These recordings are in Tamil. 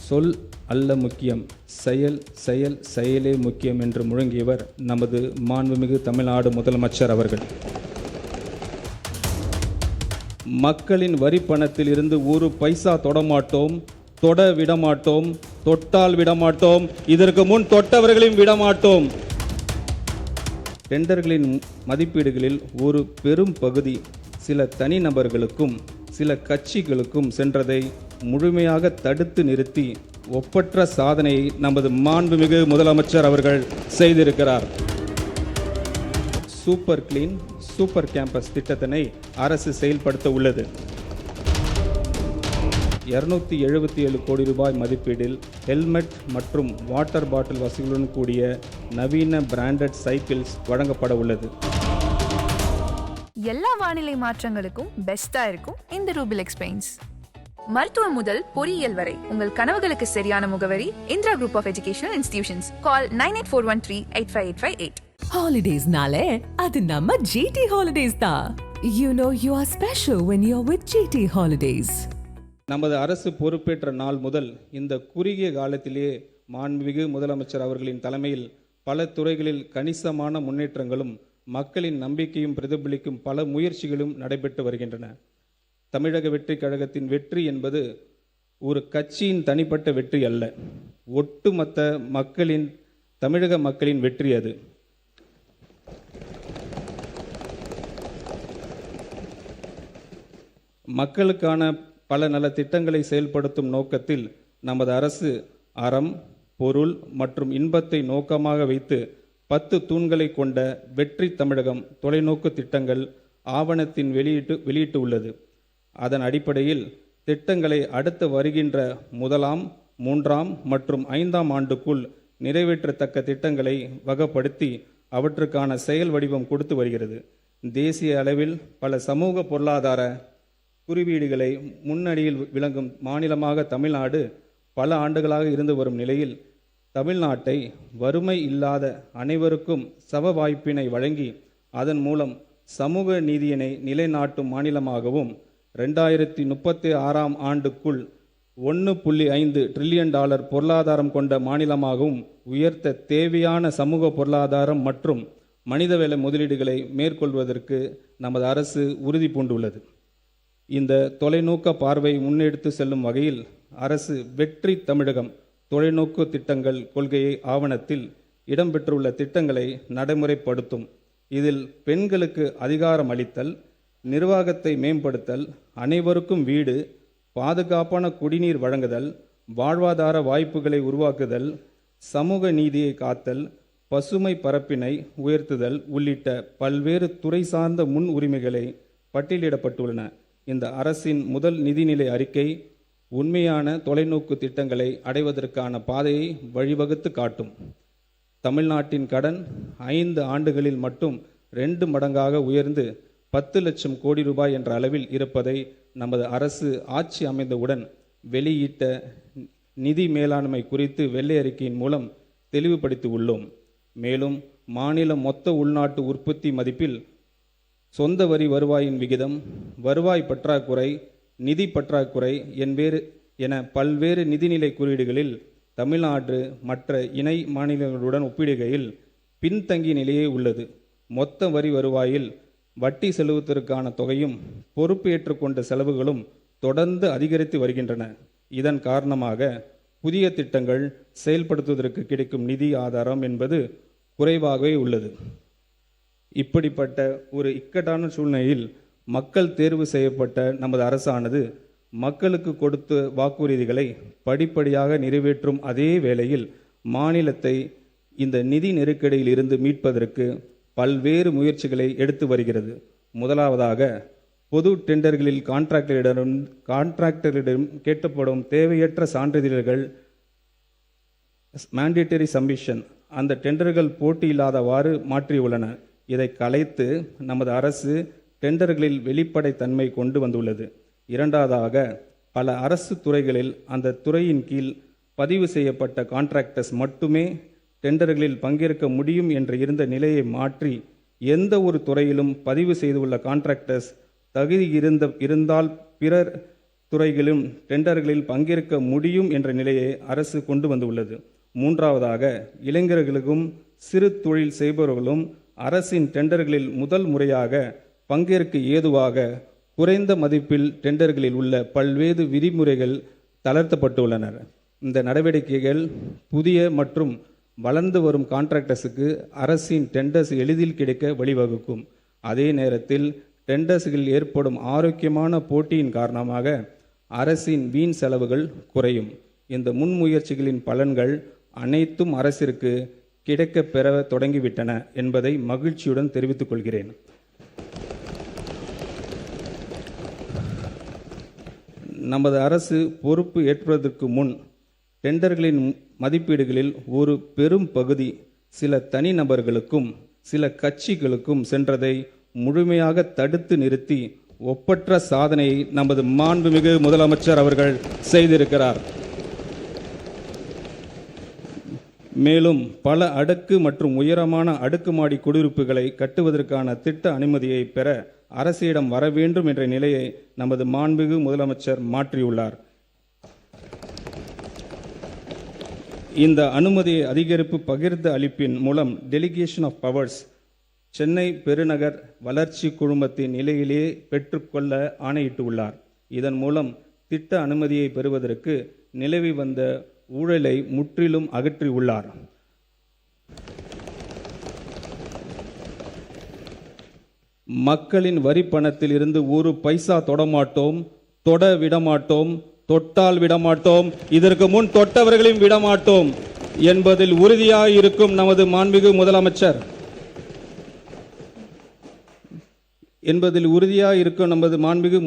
சொல் அல்ல முக்கியம், செயல் செயல் செயலே முக்கியம் என்று முழங்கியவர் நமது மாண்புமிகு தமிழ்நாடு முதலமைச்சர் அவர்கள். மக்களின் வரி பணத்தில் இருந்து ஒரு பைசா தொடமாட்டோம், தொட விடமாட்டோம், தொட்டால் விடமாட்டோம், இதற்கு முன் தொட்டவர்களையும் விடமாட்டோம். டெண்டர்களின் மதிப்பீடுகளில் ஒரு பெரும் பகுதி சில தனிநபர்களுக்கும் சில கட்சிகளுக்கும் சென்றதை முழுமையாக தடுத்து நிறுத்தி ஒப்பற்ற சாதனையை நமது மாண்புமிகு முதலமைச்சர் அவர்கள் செய்திருக்கிறார். சூப்பர் கிளீன் சூப்பர் கேம்பஸ் திட்டத்தினை அரசு செயல்படுத்த உள்ளது. 277 கோடி ரூபாய் மதிப்பீடில் ஹெல்மெட் மற்றும் வாட்டர் பாட்டில் வசதிகளுடன் கூடிய நவீன பிராண்டட் சைக்கிள்ஸ் வழங்கப்பட உள்ளது. எல்லா வானிலை மாற்றங்களுக்கும் பெஸ்டா இருக்கும் இந்த ரூபிலெக்ஸ் பெயிண்ட்ஸ். மருத்துவம் முதல் பொறியியல் வரை உங்கள் கனவுகளுக்கு சரியான முகவரி Indira Group of Educational Institutions. Call 9841385858. Holidays-nale adu namma GT Holidays da. You know you are special when you're with GT Holidays. நமது அரசு பொறுப்பேற்ற நாள் முதல் இந்த குறுகிய காலத்திலேயே மாண்புமிகு முதலமைச்சர் அவர்களின் தலைமையில் பல துறைகளில் கணிசமான முன்னேற்றங்களும் மக்களின் நம்பிக்கையும் பிரதிபலிக்கும் பல முயற்சிகளும் நடைபெற்று வருகின்றன. தமிழக வெற்றி கழகத்தின் வெற்றி என்பது ஒரு கட்சியின் தனிப்பட்ட வெற்றி அல்ல, ஒட்டுமொத்த மக்களின், தமிழக மக்களின் வெற்றி அது. மக்களுக்கான பல நல திட்டங்களை செயல்படுத்தும் நோக்கத்தில் நமது அரசு அறம், பொருள் மற்றும் இன்பத்தை நோக்கமாக வைத்து 10 தூண்களை கொண்ட வெற்றி தமிழகம் தொலைநோக்கு திட்டங்கள் ஆவணத்தின் வெளியிட்டு உள்ளது. அதன் அடிப்படையில் திட்டங்களை அடுத்து வருகின்ற 1ஆம், 3ஆம் மற்றும் 5ஆம் ஆண்டுக்குள் நிறைவேற்றத்தக்க திட்டங்களை வகைப்படுத்தி அவற்றுக்கான செயல் வடிவம் கொடுத்து வருகிறது. தேசிய அளவில் பல சமூக பொருளாதார குறியீடுகளை முன்னணியில் விளங்கும் மாநிலமாக தமிழ்நாடு பல ஆண்டுகளாக இருந்து வரும் நிலையில் தமிழ்நாட்டை வறுமை இல்லாத அனைவருக்கும் சம வாய்ப்பினை வழங்கி அதன் மூலம் சமூக நீதியினை நிலைநாட்டும் மாநிலமாகவும் 2036ஆம் ஆண்டுக்குள் $1.5 டிரில்லியன் பொருளாதாரம் கொண்ட மாநிலமாகவும் உயர்த்த தேவையான சமூக பொருளாதாரம் மற்றும் மனிதவள முதலீடுகளை மேற்கொள்வதற்கு நமது அரசு உறுதி பூண்டுள்ளது. இந்த தொலைநோக்க பார்வை முன்னெடுத்து செல்லும் வகையில் அரசு வெற்றி தமிழகம் தொலைநோக்கு திட்டங்கள் கொள்கையை ஆவணத்தில் இடம்பெற்றுள்ள திட்டங்களை நடைமுறைப்படுத்தும். இதில் பெண்களுக்கு அதிகாரம் அளித்தல், நிர்வாகத்தை மேம்படுத்தல், அனைவருக்கும் வீடு, பாதுகாப்பான குடிநீர் வழங்குதல், வாழ்வாதார வாய்ப்புகளை உருவாக்குதல், சமூக நீதியை காத்தல், பசுமை பரப்பினை உயர்த்துதல் உள்ளிட்ட பல்வேறு துறை சார்ந்த முன் உரிமைகளை பட்டியலிடப்பட்டுள்ளன. இந்த அரசின் முதல் நிதிநிலை அறிக்கை உண்மையான தொலைநோக்கு திட்டங்களை அடைவதற்கான பாதையை வழிவகுத்து காட்டும். தமிழ்நாட்டின் கடன் 5 ஆண்டுகளில் மட்டும் 2 மடங்காக உயர்ந்து 10 லட்சம் கோடி ரூபாய் என்ற அளவில் இருப்பதை நமது அரசு ஆட்சி அமைந்தவுடன் வெளியிட்ட நிதி மேலாண்மை குறித்து வெள்ளை அறிக்கையின் மூலம் தெளிவுபடுத்தி உள்ளோம். மேலும் மாநில மொத்த உள்நாட்டு உற்பத்தி மதிப்பில் சொந்த வரி வருவாயின் விகிதம், வருவாய் பற்றாக்குறை, நிதி பற்றாக்குறை என பல்வேறு நிதிநிலை குறியீடுகளில் தமிழ்நாடு மற்ற இணை மாநிலங்களுடன் ஒப்பிடுகையில் பின்தங்கிய நிலையே உள்ளது. மொத்த வரி வருவாயில் வட்டி செலுத்துவதற்கான தொகையும் பொறுப்பு ஏற்றுக்கொண்ட செலவுகளும் தொடர்ந்து அதிகரித்து வருகின்றன. இதன் காரணமாக புதிய திட்டங்கள் செயல்படுத்துவதற்கு கிடைக்கும் நிதி ஆதாரம் என்பது குறைவாகவே உள்ளது. இப்படிப்பட்ட ஒரு இக்கட்டான சூழ்நிலையில் மக்கள் தேர்வு செய்யப்பட்ட நமது அரசானது மக்களுக்கு கொடுத்த வாக்குறுதிகளை படிப்படியாக நிறைவேற்றும் அதே வேளையில் மாநிலத்தை இந்த நிதி நெருக்கடியில் இருந்து மீட்பதற்கு பல்வேறு முயற்சிகளை எடுத்து வருகிறது. முதலாவதாக பொது டெண்டர்களில் கான்ட்ராக்டரிடம் கேட்கப்படும் தேவையற்ற சான்றிதழ்கள் மேண்டேட்டரி சப்மிஷன் அந்த டெண்டர்கள் போட்டியில்லாதவாறு மாற்றியுள்ளன. இதை கலைத்து நமது அரசு டெண்டர்களில் வெளிப்படைத்தன்மை கொண்டு வந்துள்ளது. இரண்டாவதாக பல அரசு துறைகளில் அந்த துறையின் கீழ் பதிவு செய்யப்பட்ட கான்ட்ராக்டர்ஸ் மட்டுமே டெண்டர்களில் பங்கேற்க முடியும் என்று இருந்த நிலையை மாற்றி எந்த ஒரு துறையிலும் பதிவு செய்துள்ள கான்ட்ராக்டர்ஸ் தகுதி இருந்தால் பிறர் துறைகளிலும் டெண்டர்களில் பங்கேற்க முடியும் என்ற நிலையை அரசு கொண்டு வந்துள்ளது. மூன்றாவதாக, இளைஞர்களுக்கும் சிறு தொழில் செய்பவர்களும் அரசின் டெண்டர்களில் முதல் முறையாக பங்கேற்க ஏதுவாக குறைந்த மதிப்பில் டெண்டர்களில் உள்ள பல்வேறு விதிமுறைகள் தளர்த்தப்பட்டுள்ளன. இந்த நடவடிக்கைகள் புதிய மற்றும் வளர்ந்து வரும் கான்ட்ராக்டர்ஸுக்கு அரசின் டெண்டர்ஸ் எளிதில் கிடைக்க வழிவகுக்கும். அதே நேரத்தில் டெண்டர்ஸ்களில் ஏற்படும் ஆரோக்கியமான போட்டியின் காரணமாக அரசின் வீண் செலவுகள் குறையும். இந்த முன்முயற்சிகளின் பலன்கள் அனைத்தும் அரசிற்கு கிடைக்கப் பெற தொடங்கிவிட்டன என்பதை மகிழ்ச்சியுடன் தெரிவித்துக் கொள்கிறேன். நமது அரசு பொறுப்பு ஏற்பதற்கு முன் டெண்டர்களின் மதிப்பீடுகளில் ஒரு பெரும் பகுதி சில தனிநபர்களுக்கும் சில கட்சிகளுக்கும் சென்றதை முழுமையாக தடுத்து நிறுத்தி ஒப்பற்ற சாதனையை நமது மாண்புமிகு முதலமைச்சர் அவர்கள் செய்திருக்கிறார். மேலும் பல அடுக்கு மற்றும் உயரமான அடுக்குமாடி குடியிருப்புகளை கட்டுவதற்கான திட்ட அனுமதியை பெற அரசிடம் வர வேண்டும் என்ற நிலையை நமது மாண்புமிகு முதலமைச்சர் மாற்றியுள்ளார். இந்த அனுமதியை அதிகரிப்பு பகிர்ந்து அளிப்பின் மூலம் டெலிகேஷன் ஆஃப் பவர்ஸ் சென்னை பெருநகர் வளர்ச்சி குழுமத்தின் நிலையிலேயே பெற்றுக்கொள்ள ஆணையிட்டுள்ளார். இதன் மூலம் திட்ட அனுமதியை பெறுவதற்கு நிலவி வந்த ஊழலை முற்றிலும் அகற்றியுள்ளார். மக்களின் வரி பணத்தில் இருந்து ஒரு பைசா தொடமாட்டோம், தொட விடமாட்டோம், தொட்டால் விடமாட்டோம், இதற்கு முன் தொட்டவர்களையும் விடமாட்டோம் என்பதில் உறுதியாக இருக்கும் நமது மாண்புமிகு முதலமைச்சர்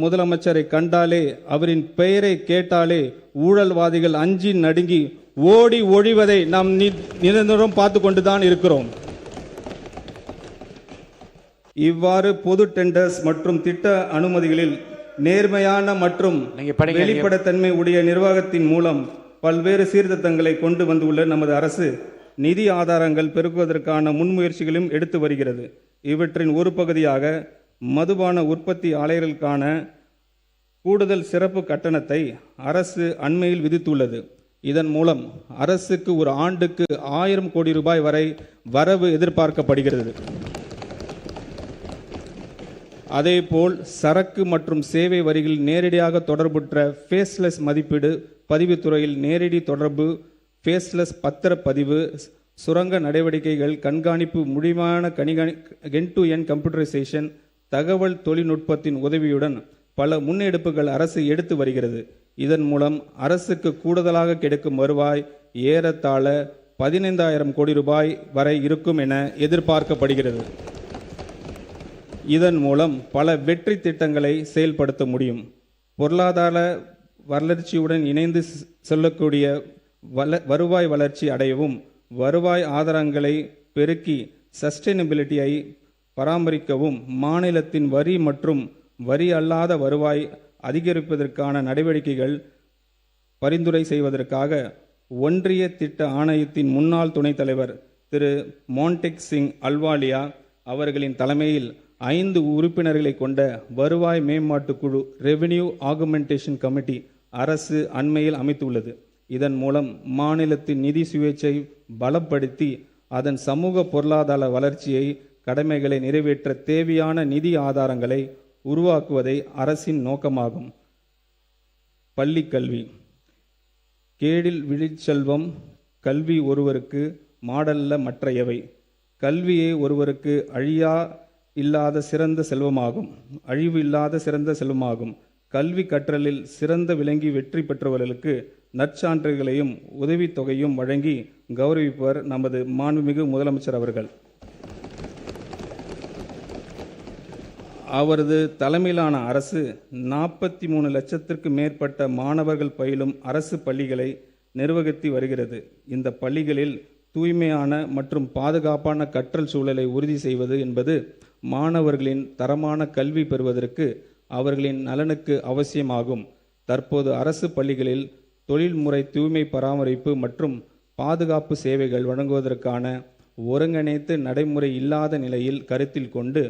முதலமைச்சரை கண்டாலே, அவரின் பெயரை கேட்டாலே ஊழல்வாதிகள் அஞ்சி நடுங்கி ஓடி ஒழிவதை நாம் நிரந்தரம் பார்த்து கொண்டுதான் இருக்கிறோம். இவ்வாறு பொது டெண்டர்ஸ் மற்றும் திட்ட அனுமதிகளில் நேர்மையான மற்றும் வெளிப்படைத்தன்மை உடைய நிர்வாகத்தின் மூலம் பல்வேறு சீர்திருத்தங்களை கொண்டு வந்துள்ள நமது அரசு நிதி ஆதாரங்கள் பெருக்குவதற்கான முன்முயற்சிகளும் எடுத்து வருகிறது. இவற்றின் ஒரு பகுதியாக மதுபான உற்பத்தி ஆலைகளுக்கான கூடுதல் சிறப்பு கட்டணத்தை அரசு அண்மையில் விதித்துள்ளது. இதன் மூலம் அரசுக்கு ஒரு ஆண்டுக்கு 1000 கோடி ரூபாய் வரை வரவு எதிர்பார்க்கப்படுகிறது. அதேபோல் சரக்கு மற்றும் சேவை வரிகளில் நேரடியாக தொடர்புற்ற ஃபேஸ்லெஸ் மதிப்பீடு, பதிவுத்துறையில் நேரடி தொடர்பு, ஃபேஸ்லெஸ் பத்திரப்பதிவு, சுரங்க நடவடிக்கைகள் கண்காணிப்பு, முழுமையான எண்ட் டு எண்ட் கம்ப்யூட்டரைசேஷன், தகவல் தொழில்நுட்பத்தின் உதவியுடன் பல முன்னெடுப்புகள் அரசு எடுத்து வருகிறது. இதன் மூலம் அரசுக்கு கூடுதலாக கிடைக்கும் வருவாய் ஏறத்தாழ 15,000 கோடி ரூபாய் வரை இருக்கும் என எதிர்பார்க்கப்படுகிறது. இதன் மூலம் பல வெற்றி திட்டங்களை செயல்படுத்த முடியும். பொருளாதார வளர்ச்சியுடன் இணைந்து செல்லக்கூடிய வருவாய் வளர்ச்சி அடையவும், வருவாய் ஆதாரங்களை பெருக்கி சஸ்டைனபிலிட்டியை பராமரிக்கவும், மாநிலத்தின் வரி மற்றும் வரி அல்லாத வருவாய் அதிகரிப்பதற்கான நடவடிக்கைகள் பரிந்துரை செய்வதற்காக ஒன்றிய திட்ட ஆணையத்தின் முன்னாள் துணைத் தலைவர் திரு மான்டெக் சிங் அல்வாலியா அவர்களின் தலைமையில் 5 உறுப்பினர்களை கொண்ட வருவாய் மேம்பாட்டு குழு ரெவென்யூ ஆகுமெண்டேஷன் கமிட்டி அரசு அண்மையில் அமைத்துள்ளது. இதன் மூலம் மாநிலத்தின் நிதி சுயேட்சை பலப்படுத்தி அதன் சமூக பொருளாதார வளர்ச்சியை கடமைகளை நிறைவேற்ற தேவையான நிதி ஆதாரங்களை உருவாக்குவதை அரசின் நோக்கமாகும். பள்ளி கல்வி. கேடில் விழிச்செல்வம் கல்வி ஒருவருக்கு மாடல்ல மற்ற எவை. கல்வியே ஒருவருக்கு அழிவு இல்லாத சிறந்த செல்வமாகும். கல்வி கற்றலில் சிறந்த விளங்கி வெற்றி பெற்றவர்களுக்கு நற்சான்றுகளையும் உதவித்தொகையும் வழங்கி கௌரவிப்பவர் நமது மாண்புமிகு முதலமைச்சர் அவர்கள். அவரது தலைமையிலான அரசு 43 லட்சத்திற்கு மேற்பட்ட மாணவர்கள் பயிலும் அரசு பள்ளிகளை நிர்வகித்து வருகிறது. இந்த பள்ளிகளில் தூய்மையான மற்றும் பாதுகாப்பான கற்றல் சூழலை உறுதி செய்வது என்பது மாணவர்களின் தரமான கல்வி பெறுவதற்கு அவர்களின் நலனுக்கு அவசியமாகும். தற்போது அரசு பள்ளிகளில் தொழில்முறை தூய்மை பராமரிப்பு மற்றும் பாதுகாப்பு சேவைகள் வழங்குவதற்கான ஒருங்கிணைத்து நடைமுறை இல்லாத நிலையில் கருத்தில் கொண்டு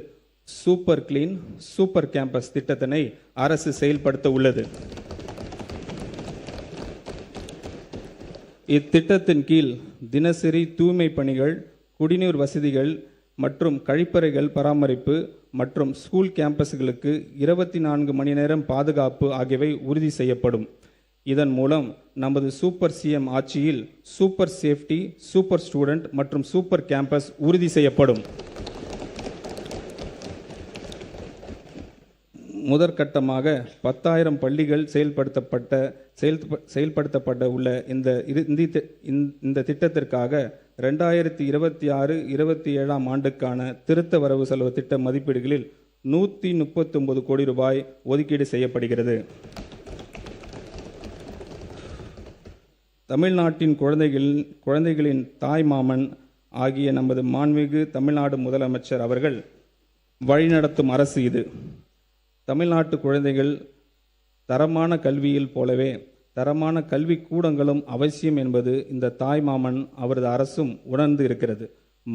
சூப்பர் கிளீன் சூப்பர் கேம்பஸ் திட்டத்தினை அரசு செயல்படுத்த உள்ளது. இத்திட்டத்தின் கீழ் தினசரி தூய்மை பணிகள், குடிநீர் வசதிகள் மற்றும் கழிப்பறைகள் பராமரிப்பு மற்றும் ஸ்கூல் கேம்பஸ்களுக்கு 24 மணி நேரம் பாதுகாப்பு ஆகியவை உறுதி செய்யப்படும். இதன் மூலம் நமது சூப்பர் சிஎம் ஆட்சியில் சூப்பர் சேஃப்டி, சூப்பர் ஸ்டூடெண்ட் மற்றும் சூப்பர் கேம்பஸ் உறுதி செய்யப்படும். முதற்கட்டமாக 10,000 பள்ளிகள் செயல்படுத்தப்பட உள்ள இந்த திட்டத்திற்காக 2026-27 ஆண்டுக்கான திருத்த வரவு செலவு திட்ட மதிப்பீடுகளில் 139 கோடி ரூபாய் ஒதுக்கீடு செய்யப்படுகிறது. தமிழ்நாட்டின் குழந்தைகளின் தாய்மாமன் ஆகிய நமது மாண்புமிகு தமிழ்நாடு முதலமைச்சர் அவர்கள் வழிநடத்தும் அரசு இது. தமிழ்நாட்டு குழந்தைகள் தரமான கல்வியில் போலவே தரமான கல்வி கூடங்களும் அவசியம் என்பது இந்த தாய்மாமன் அவரது அரசும் உணர்ந்து இருக்கிறது.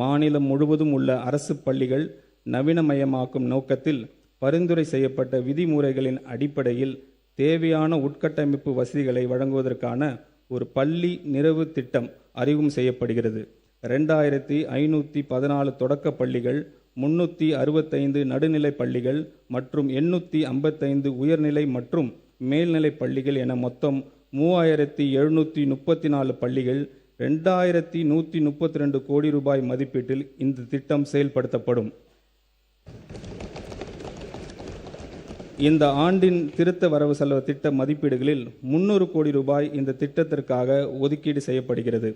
மாநிலம் முழுவதும் உள்ள அரசு பள்ளிகள் நவீனமயமாக்கும் நோக்கத்தில் பரிந்துரை செய்யப்பட்ட விதிமுறைகளின் அடிப்படையில் தேவையான உட்கட்டமைப்பு வசதிகளை வழங்குவதற்கான ஒரு பள்ளி நிறைவு திட்டம் அறிமுகம் செய்யப்படுகிறது. 2514 தொடக்க பள்ளிகள், 365 நடுநிலை பள்ளிகள் மற்றும் 855 உயர்நிலை மற்றும் மேல்நிலை பள்ளிகள் என மொத்தம் 3734 பள்ளிகள் 2132 கோடி ரூபாய் மதிப்பீட்டில் இந்த திட்டம் செயல்படுத்தப்படும். இந்த ஆண்டின் திருத்த வரவு செலவு திட்ட மதிப்பீடுகளில் 300 கோடி ரூபாய் இந்த திட்டத்திற்காக ஒதுக்கீடு செய்யப்படுகிறது.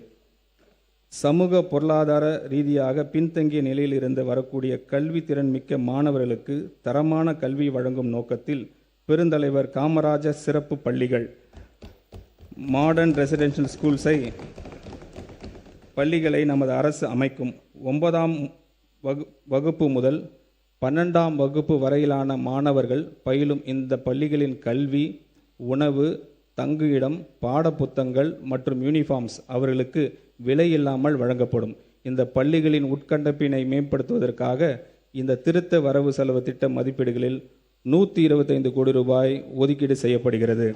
சமூக பொருளாதார ரீதியாக பின்தங்கிய நிலையில் இருந்து வரக்கூடிய கல்வி திறன் மிக்க மாணவர்களுக்கு தரமான கல்வி வழங்கும் நோக்கத்தில் பெருந்தலைவர் காமராஜர் சிறப்பு பள்ளிகள், மாடர்ன் ரெசிடென்ஷியல் ஸ்கூல்ஸை பள்ளிகளை நமது அரசு அமைக்கும். 9ஆம் வகுப்பு முதல் 12ஆம் வகுப்பு வரையிலான மாணவர்கள் பயிலும் இந்த பள்ளிகளின் கல்வி, உணவு, தங்குயிடம், பாடப்புத்தகங்கள் மற்றும் யூனிஃபார்ம்ஸ் அவர்களுக்கு விலையில்லாமல் வழங்கப்படும். இந்த பள்ளிகளின் உட்கட்டமைப்பினை மேம்படுத்துவதற்காக இந்த திருத்த வரவு செலவு திட்ட மதிப்பீடுகளில் 125 கோடி ரூபாய் ஒதுக்கீடு செய்யப்படுகிறது.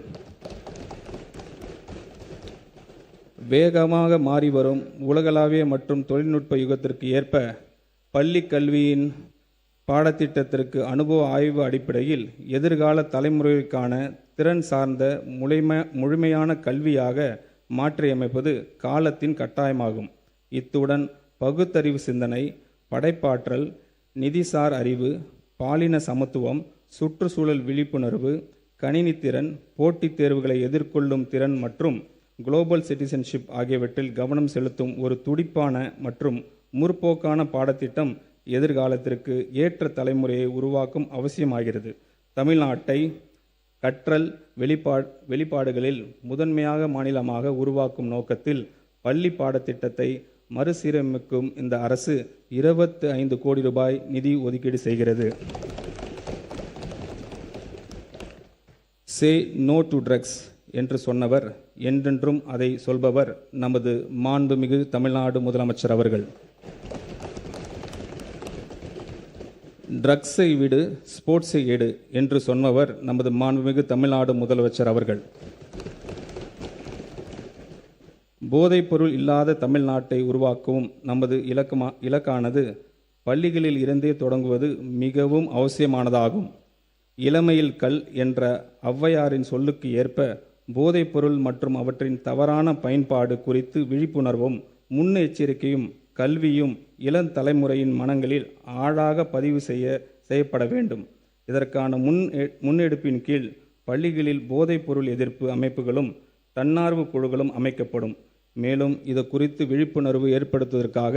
வேகமாக மாறி வரும் உலகளாவிய மற்றும் தொழில்நுட்ப யுகத்திற்கு ஏற்ப பள்ளி கல்வியின் பாடத்திட்டத்திற்கு அனுபவ ஆய்வு அடிப்படையில் எதிர்கால தலைமுறைக்கான திறன் சார்ந்த முழுமையான கல்வியாக மாற்றியமைப்பது காலத்தின் கட்டாயமாகும். இத்துடன் பகுத்தறிவு சிந்தனை, படைப்பாற்றல், நிதிசார் அறிவு, பாலின சமத்துவம், சுற்றுச்சூழல் விழிப்புணர்வு, கணினித்திறன், போட்டித் தேர்வுகளை எதிர்கொள்ளும் திறன் மற்றும் குளோபல் சிட்டிசன்ஷிப் ஆகியவற்றில் கவனம் செலுத்தும் ஒரு துடிப்பான மற்றும் முற்போக்கான பாடத்திட்டம் எதிர்காலத்திற்கு ஏற்ற தலைமுறையை உருவாக்கும் அவசியமாகிறது. தமிழ்நாட்டை கற்றல் வெளிப்பாடுகளில் முதன்மையாக மாநிலமாக உருவாக்கும் நோக்கத்தில் பள்ளி பாடத்திட்டத்தை மறுசீரமைக்கும் இந்த அரசு 25 கோடி ரூபாய் நிதி ஒதுக்கீடு செய்கிறது. சே நோ டு ட்ரக்ஸ் என்று சொன்னவர், என்றென்றும் அதை சொல்பவர் நமது மாண்புமிகு தமிழ்நாடு முதலமைச்சர் அவர்கள். ட்ரக்ஸை விடு, ஸ்போர்ட்ஸை எடு என்று சொன்னவர் நமது மாண்புமிகு தமிழ்நாடு முதலமைச்சர் அவர்கள். போதைப்பொருள் இல்லாத தமிழ்நாட்டை உருவாக்கவும் நமது இலக்கானது பள்ளிகளில் இருந்தே தொடங்குவது மிகவும் அவசியமானதாகும். இளமையில் கல் என்ற ஔவையாரின் சொல்லுக்கு ஏற்ப போதைப்பொருள் மற்றும் அவற்றின் தவறான பயன்பாடு குறித்து விழிப்புணர்வும் முன்னெச்சரிக்கையும் கல்வியும் இளம் தலைமுறையின் மனங்களில் ஆழாக பதிவு செய்யப்பட வேண்டும். இதற்கான முன்னெடுப்பின் கீழ் பள்ளிகளில் போதைப்பொருள் எதிர்ப்பு அமைப்புகளும் தன்னார்வ குழுக்களும் அமைக்கப்படும். மேலும் இது குறித்து விழிப்புணர்வு ஏற்படுத்துவதற்காக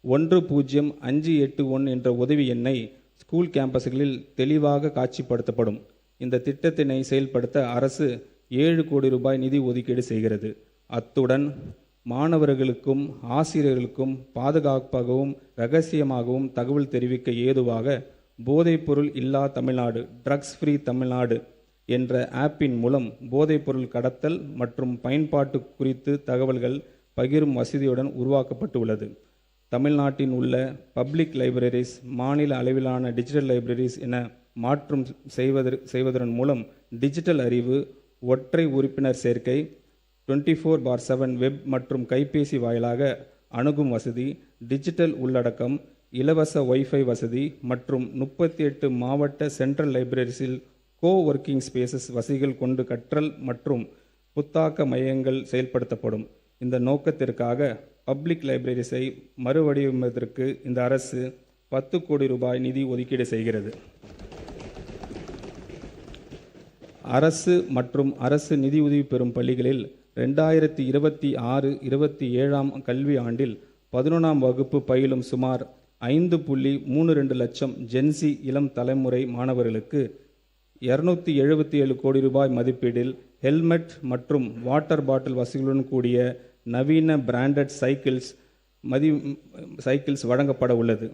10581 என்ற உதவி எண்ணை ஸ்கூல் கேம்பஸ்களில் தெளிவாக காட்சிப்படுத்தப்படும். இந்த திட்டத்தினை செயல்படுத்த அரசு 7 கோடி ரூபாய் நிதி ஒதுக்கீடு செய்கிறது. அத்துடன் மாணவர்களுக்கும் ஆசிரியர்களுக்கும் பாதுகாப்பாகவும் இரகசியமாகவும் தகவல் தெரிவிக்க ஏதுவாக போதைப்பொருள் இல்லா தமிழ்நாடு, ட்ரக்ஸ் ஃப்ரீ தமிழ்நாடு என்ற ஆப்பின் மூலம் போதைப்பொருள் கடத்தல் மற்றும் பயன்பாட்டு குறித்து தகவல்கள் பகிரும் வசதியுடன் உருவாக்கப்பட்டுள்ளது. தமிழ்நாட்டின் உள்ள பப்ளிக் லைப்ரரிஸ் மாநில அளவிலான டிஜிட்டல் லைப்ரரிஸ் என மாற்றம் செய்வதன் மூலம் டிஜிட்டல் அறிவு, ஒற்றை உறுப்பினர் சேர்க்கை, 24/7 வெப் மற்றும் கைபேசி வாயிலாக அணுகும் வசதி, டிஜிட்டல் உள்ளடக்கம், இலவச வைஃபை வசதி மற்றும் 38 மாவட்ட சென்ட்ரல் லைப்ரரிஸில் கோ-ஒர்க்கிங் ஸ்பேசஸ் வசதிகள் கொண்டு கற்றல் மற்றும் புத்தாக்க மையங்கள் செயல்படுத்தப்படும். இந்த நோக்கத்திற்காக பப்ளிக் லைப்ரரிஸை மறுவடிவமைப்பதற்கு இந்த அரசு 10 கோடி ரூபாய் நிதி ஒதுக்கீடு செய்கிறது. அரசு மற்றும் அரசு நிதியுதவி பெறும் பள்ளிகளில் 2026-27 கல்வி ஆண்டில் 11ஆம் வகுப்பு பயிலும் சுமார் 5.32 லட்சம் ஜென்சி இளம் தலைமுறை மாணவர்களுக்கு 277 கோடி ரூபாய் மதிப்பீட்டில் ஹெல்மெட் மற்றும் வாட்டர் பாட்டில் வசதிகளுடன் கூடிய நவீன பிராண்டட் சைக்கிள்ஸ் வழங்கப்பட உள்ளது.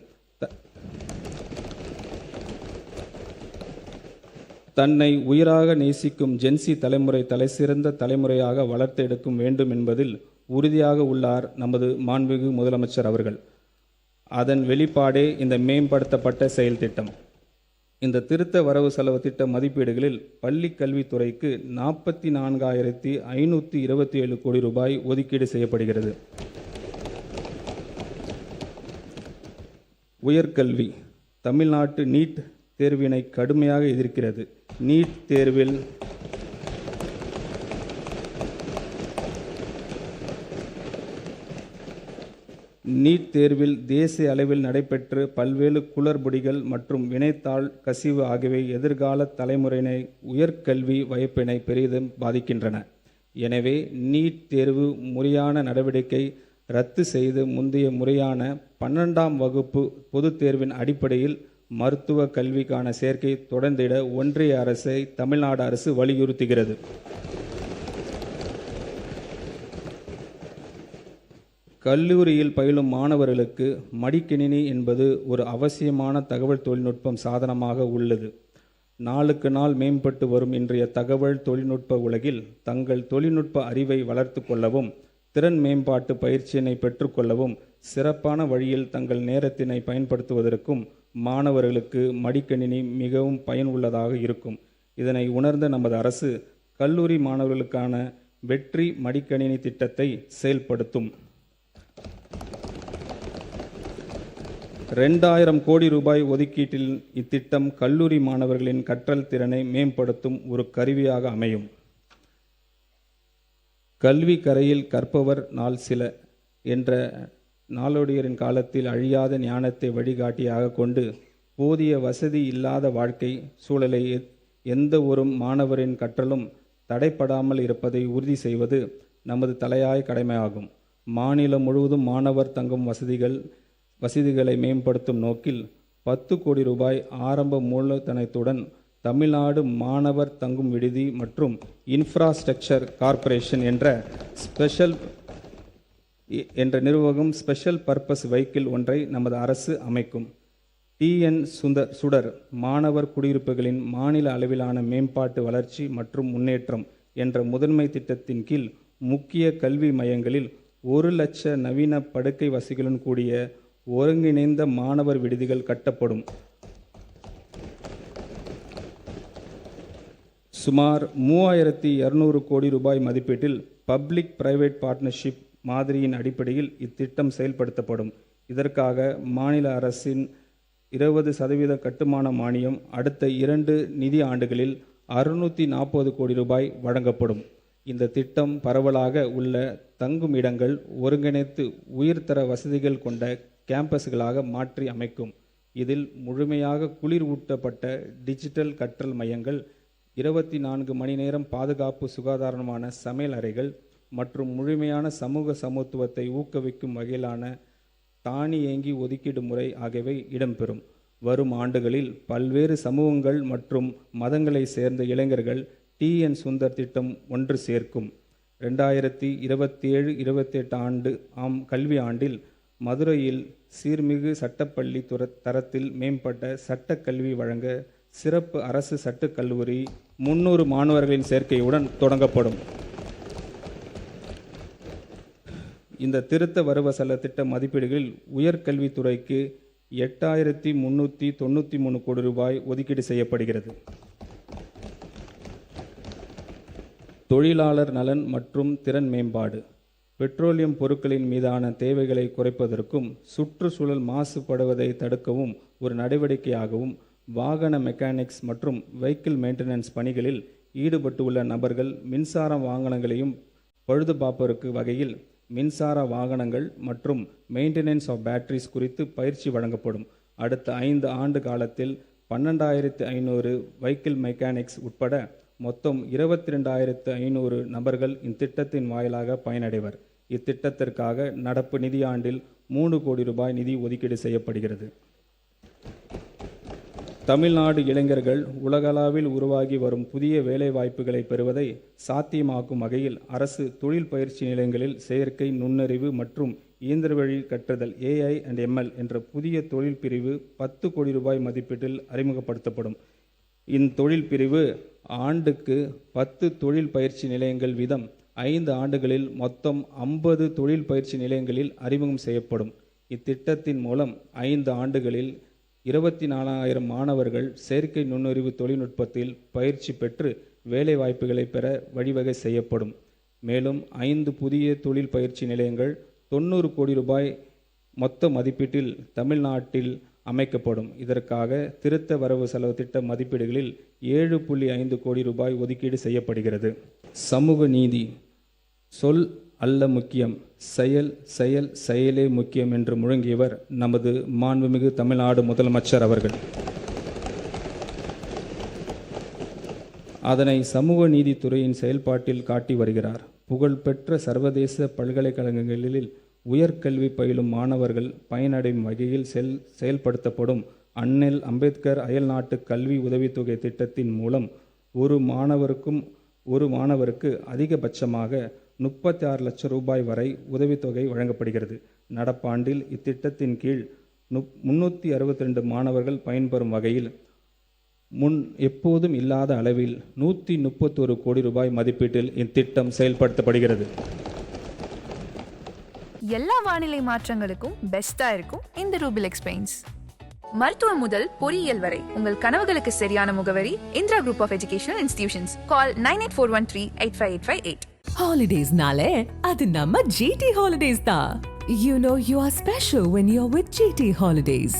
தன்னை உயிராக நேசிக்கும் ஜென்சி தலைமுறை தலைசிறந்த தலைமுறையாக வளர்த்தெடுக்கும் வேண்டும் என்பதில் உறுதியாக உள்ளார் நமது மாண்புமிகு முதலமைச்சர் அவர்கள். அதன் வெளிப்பாடே இந்த மேம்படுத்தப்பட்ட செயல் திட்டம். இந்த திருத்த வரவு செலவு திட்ட மதிப்பீடுகளில் பள்ளி கல்வித்துறைக்கு 44,527 கோடி ரூபாய் ஒதுக்கீடு செய்யப்படுகிறது. உயர்கல்வி தமிழ்நாட்டு நீட் தேர்வினை கடுமையாக எதிர்க்கிறது. நீட் தேர்வில் தேசிய அளவில் நடைபெற்று பல்வேறு குளறுபடிகள் மற்றும் வினைத்தாள் கசிவு ஆகியவை எதிர்கால தலைமுறையினை உயர்கல்வி வாய்ப்பினை பெரிதும் பாதிக்கின்றன. எனவே நீட் தேர்வு முறையான நடவடிக்கை ரத்து செய்து முந்தைய முறையான 12ஆம் வகுப்பு பொதுத் தேர்வின் அடிப்படையில் மருத்துவ கல்விக்கான சேர்க்கை தொடர்ந்திட ஒன்றிய அரசை தமிழ்நாடு அரசு வலியுறுத்துகிறது. கல்லூரியில் பயிலும் மாணவர்களுக்கு மடிக்கணினி என்பது ஒரு அவசியமான தகவல் தொழில்நுட்பம் சாதனமாக உள்ளது. நாளுக்கு நாள் மேம்பட்டு வரும் இன்றைய தகவல் தொழில்நுட்ப உலகில் தங்கள் தொழில்நுட்ப அறிவை வளர்த்து கொள்ளவும், திறன் மேம்பாட்டு பயிற்சியினை பெற்றுக்கொள்ளவும், சிறப்பான வழியில் தங்கள் நேரத்தினை பயன்படுத்துவதற்கும் மாணவர்களுக்கு மடிக்கணினி மிகவும் பயனுள்ளதாக இருக்கும். இதனை உணர்ந்த நமது அரசு கல்லூரி மாணவர்களுக்கான வெற்றி மடிக்கணினி திட்டத்தை செயல்படுத்தும். 2000 கோடி ரூபாய் ஒதுக்கீட்டில் இத்திட்டம் கல்லூரி மாணவர்களின் கற்றல் திறனை மேம்படுத்தும் ஒரு கருவியாக அமையும். கல்வி கரையில் கற்பவர் நாள் சில என்ற நாளோடியரின் காலத்தில் அழியாத ஞானத்தை வழிகாட்டியாக கொண்டு போதிய வசதி இல்லாத வாழ்க்கை சூழலை எந்த ஒரு மாணவரின் கற்றலும் தடைப்படாமல் இருப்பதை உறுதி செய்வது நமது தலையாய கடமையாகும். மாநிலம் முழுவதும் மாணவர் தங்கும் வசதிகளை மேம்படுத்தும் நோக்கில் 10 கோடி ரூபாய் ஆரம்ப மூலதனத்துடன் தமிழ்நாடு மாணவர் தங்கும் விடுதி மற்றும் இன்ஃப்ராஸ்ட்ரக்சர் கார்ப்பரேஷன் என்ற நிறுவனம் ஸ்பெஷல் பர்பஸ் வெஹிக்கிள் ஒன்றை நமது அரசு அமைக்கும். TN சுடர் மாணவர் குடியிருப்புகளின் மாநில அளவிலான மேம்பாட்டு வளர்ச்சி மற்றும் முன்னேற்றம் என்ற முதன்மை திட்டத்தின் கீழ் முக்கிய கல்வி மையங்களில் 1 லட்ச நவீன படுக்கை வசதிகளுடன் கூடிய ஒருங்கிணைந்த மாணவர் விடுதிகள் கட்டப்படும். சுமார் 3200 கோடி ரூபாய் மதிப்பீட்டில் பப்ளிக் பிரைவேட் பார்ட்னர்ஷிப் மாதிரியின் அடிப்படையில் இத்திட்டம் செயல்படுத்தப்படும். இதற்காக மாநில அரசின் 20% கட்டுமான மானியம் அடுத்த 2 நிதி ஆண்டுகளில் 640 கோடி ரூபாய் வழங்கப்படும். இந்த திட்டம் பரவலாக உள்ள தங்கும் இடங்கள் ஒருங்கிணைத்து உயர்தர வசதிகள் கொண்ட கேம்பஸ்களாக மாற்றி அமைக்கும். இதில் முழுமையாக குளிர் ஊட்டப்பட்ட டிஜிட்டல் கற்றல் மையங்கள், 24 மணி நேரம் பாதுகாப்பு சுகாதாரமான சமையல் அறைகள் மற்றும் முழுமையான சமூக சமத்துவத்தை ஊக்குவிக்கும் வகையிலான தானியங்கி ஒதுக்கீடு முறை ஆகியவை இடம்பெறும். வரும் ஆண்டுகளில் பல்வேறு சமூகங்கள் மற்றும் மதங்களை சேர்ந்த இளைஞர்கள் TN சுந்தர் திட்டம் ஒன்று சேர்க்கும். 2027-28 கல்வி ஆண்டில் மதுரையில் சீர்மிகு சட்டப்பள்ளி தரத்தில் மேம்பட்ட சட்டக்கல்வி வழங்க சிறப்பு அரசு சட்டக் கல்லூரி 300 மாணவர்களின் சேர்க்கையுடன் தொடங்கப்படும். இந்த திருத்த வரவு செலவு திட்ட மதிப்பீடுகளில் உயர்கல்வித்துறைக்கு 8393 கோடி ரூபாய் ஒதுக்கீடு செய்யப்படுகிறது. தொழிலாளர் நலன் மற்றும் திறன் மேம்பாடு. பெட்ரோலியம் பொருட்களின் மீதான தேவைகளை குறைப்பதற்கும் சுற்றுச்சூழல் மாசுபடுவதை தடுக்கவும் ஒரு நடவடிக்கையாகவும் வாகன மெக்கானிக்ஸ் மற்றும் வெஹிக்கிள் மெயின்டெனன்ஸ் பணிகளில் ஈடுபட்டுள்ள நபர்கள் மின்சார வாகனங்களையும் பழுதுபார்ப்பதற்கு வகையில் மின்சார வாகனங்கள் மற்றும் மெயின்டெனன்ஸ் ஆஃப் பேட்டரிஸ் குறித்து பயிற்சி வழங்கப்படும். அடுத்த 5 ஆண்டு காலத்தில் 12,500 வெஹிக்கிள் மெக்கானிக்ஸ் உட்பட மொத்தம் 22,500 நபர்கள் இத்திட்டத்தின் வாயிலாக பயனடைவர். இத்திட்டத்திற்காக நடப்பு நிதியாண்டில் 3 கோடி ரூபாய் நிதி ஒதுக்கீடு செய்யப்படுகிறது. தமிழ்நாடு இளைஞர்கள் உலகளவில் உருவாகி வரும் புதிய வேலைவாய்ப்புகளை பெறுவதை சாத்தியமாக்கும் வகையில் அரசு தொழில் பயிற்சி நிலையங்களில் செயற்கை நுண்ணறிவு மற்றும் இயந்திரவழி கற்றல் AI&ML என்ற புதிய தொழில் பிரிவு 10 கோடி ரூபாய் மதிப்பீட்டில் அறிமுகப்படுத்தப்படும். இத்தொழில் பிரிவு ஆண்டுக்கு 10 தொழில் பயிற்சி நிலையங்கள் வீதம் 5 ஆண்டுகளில் மொத்தம் 50 தொழில் பயிற்சி நிலையங்களில் அறிமுகம் செய்யப்படும். இத்திட்டத்தின் மூலம் 5 ஆண்டுகளில் 24,000 மாணவர்கள் செயற்கை நுண்ணறிவு தொழில்நுட்பத்தில் பயிற்சி பெற்று வேலைவாய்ப்புகளை பெற வழிவகை செய்யப்படும். மேலும் 5 புதிய தொழில் பயிற்சி நிலையங்கள் 90 கோடி ரூபாய் மொத்த மதிப்பீட்டில் தமிழ்நாட்டில் அமைக்கப்படும். இதற்காக திருத்த வரவு செலவு திட்ட மதிப்பீடுகளில் 7.5 கோடி ரூபாய் ஒதுக்கீடு செய்யப்படுகிறது. சமூக நீதி. சொல் அல்ல முக்கியம், செயல் செயல் செயலே முக்கியம் என்று முழங்கியவர் நமது மாண்புமிகு தமிழ்நாடு முதலமைச்சர் அவர்கள். அதனை சமூக நீதித்துறையின் செயல்பாட்டில் காட்டி வருகிறார். புகழ்பெற்ற சர்வதேச பல்கலைக்கழகங்களில் உயர்கல்வி பயிலும் மாணவர்கள் பயனடையும் வகையில் செயல்படுத்தப்படும் அண்ணல் அம்பேத்கர் அயல்நாட்டு கல்வி உதவித்தொகை திட்டத்தின் மூலம் ஒரு மாணவருக்கு அதிகபட்சமாக 36 லட்சம் ரூபாய் வரை உதவித்தொகை வழங்கப்படுகிறது. நடப்பாண்டில் இத்திட்டத்தின் கீழ் 362 மாணவர்கள் பயன்பெறும் வகையில் முன் எப்போதும் இல்லாத அளவில் 131 கோடி ரூபாய் மதிப்பீட்டில் இத்திட்டம் செயல்படுத்தப்படுகிறது. எல்லா வானிலை மாற்றங்களுக்கும் பெஸ்டா இருக்கும் இந்த ரூபில் எக்ஸ்பெயின்ஸ். மருத்துவம் முதல் பொறியியல் வரை உங்கள் கனவுகளுக்கு சரியான முகவரி Indira Group of Educational Institutions. Call 9841385858. Holidays-nale, adu namma GT Holidays da. You know you are special when you're with GT Holidays.